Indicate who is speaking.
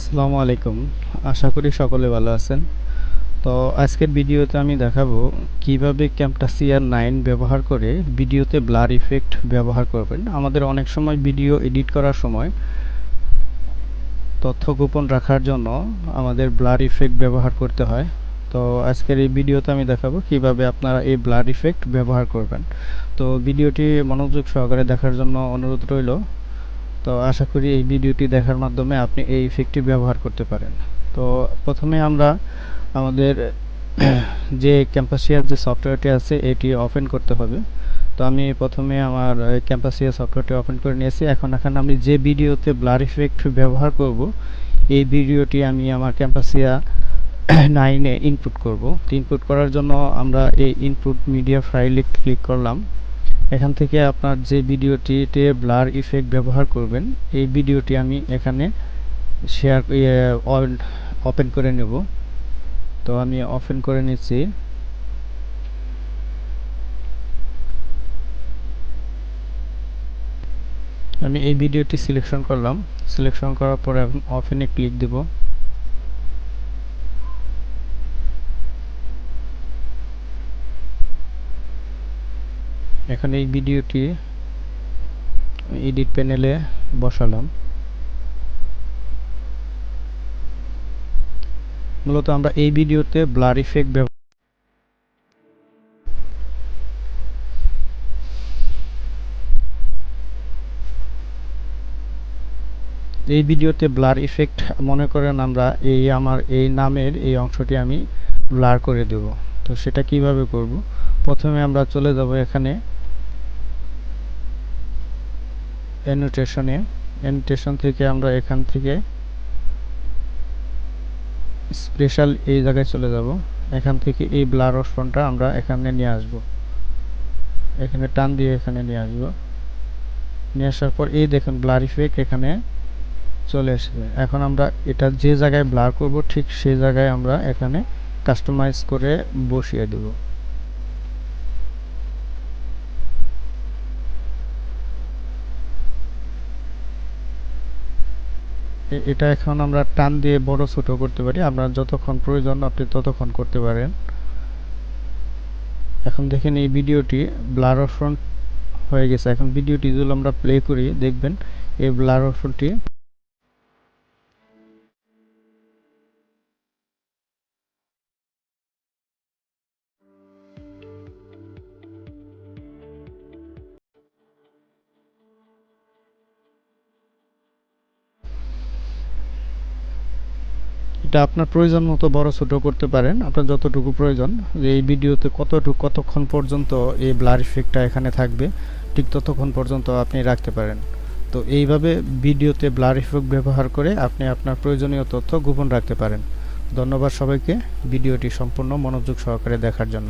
Speaker 1: আসসালামু আলাইকুম। আশা করি সকলে ভালো আছেন। তো আজকের ভিডিওতে আমি দেখাবো কিভাবে ক্যামটাসিয়া 9 ব্যবহার করে ভিডিওতে ব্লার ইফেক্ট ব্যবহার করবেন। আমাদের অনেক সময় ভিডিও এডিট করার সময় তথ্য গোপন রাখার জন্য আমাদের ব্লার ইফেক্ট ব্যবহার করতে হয়। তো আজকের এই ভিডিওতে আমি দেখাবো কিভাবে আপনারা এই ব্লার ইফেক্ট ব্যবহার করবেন। তো ভিডিওটি মনোযোগ সহকারে দেখার জন্য অনুরোধ রইল। তো আশা করি এই ভিডিওটি দেখার মাধ্যমে আপনি এই ইফেক্টটি ব্যবহার করতে পারেন। তো প্রথমে আমরা আমাদের যে ক্যাম্পাসিয়ার যে সফটওয়্যারটি আছে এটি ওপেন করতে হবে। তো আমি প্রথমে আমার ক্যাম্পাসিয়া সফটওয়্যারটি ওপেন করে নিয়েছি। এখন এখানে আমি যে ভিডিওতে ব্লার ইফেক্ট ব্যবহার করব এই ভিডিওটি আমি আমার ক্যাম্পাসিয়া 9 এ ইনপুট করব। তো ইনপুট করার জন্য আমরা এই ইনপুট মিডিয়া ফাইলে ক্লিক করলাম। এখান থেকে আপনার যে ভিডিওটিতে ব্লার ইফেক্ট ব্যবহার করবেন এই ভিডিওটি আমি এখানে শেয়ার ওপেন করে নেব। তো আমি ওপেন করে নিচ্ছি। আমি এই ভিডিওটি সিলেকশন করলাম। সিলেকশন করার পরে ওপেনে ক্লিক দেব। এখন এই ভিডিওটি এডিট প্যানেলে বসালাম। মূলত আমরা এই ভিডিওতে ব্লার ইফেক্ট এই ভিডিওতে ব্লার ইফেক্ট মনে করেন আমরা আমার এই নামের এই অংশটি আমি ব্লার করে দেব। তো সেটা কিভাবে করব? প্রথমে আমরা চলে যাব এখানে অ্যানোটেশন থেকে আমরা এখান থেকে স্পেশাল এই জায়গায় চলে যাব। এখান থেকে এই ব্লার অপশনটা আমরা এখানে নিয়ে আসব। এখানে টান দিয়ে এখানে নিয়ে আসব। নিয়ে আসার পর এই দেখুন ব্লার ইফেক্ট এখানে চলে আসবে। এখন আমরা এটা যে জায়গায় ব্লার করব ঠিক সেই জায়গায় আমরা এখানে কাস্টমাইজ করে বসিয়ে দেব। এটা এখন আমরা টান দিয়ে বড় ছোট করতে পারি। আপনার যতক্ষণ প্রয়োজন আপনি ততক্ষণ করতে পারেন। এখন দেখেন এই ভিডিওটি ব্লার অপশন হয়ে গেছে। এখন ভিডিওটি যদি আমরা প্লে করি দেখবেন এই ব্লার অপশনটি এটা আপনার প্রয়োজন মতো বড় ছোট করতে পারেন, আপনার যতটুকু প্রয়োজন। যে এই ভিডিওতে কতক্ষণ পর্যন্ত এই ব্লার ইফেক্টটা এখানে থাকবে ঠিক ততক্ষণ পর্যন্ত আপনি রাখতে পারেন। তো এইভাবে ভিডিওতে ব্লার ইফেক্ট ব্যবহার করে আপনি আপনার প্রয়োজনীয় তথ্য গোপন রাখতে পারেন। ধন্যবাদ সবাইকে ভিডিওটি সম্পূর্ণ মনোযোগ সহকারে দেখার জন্য।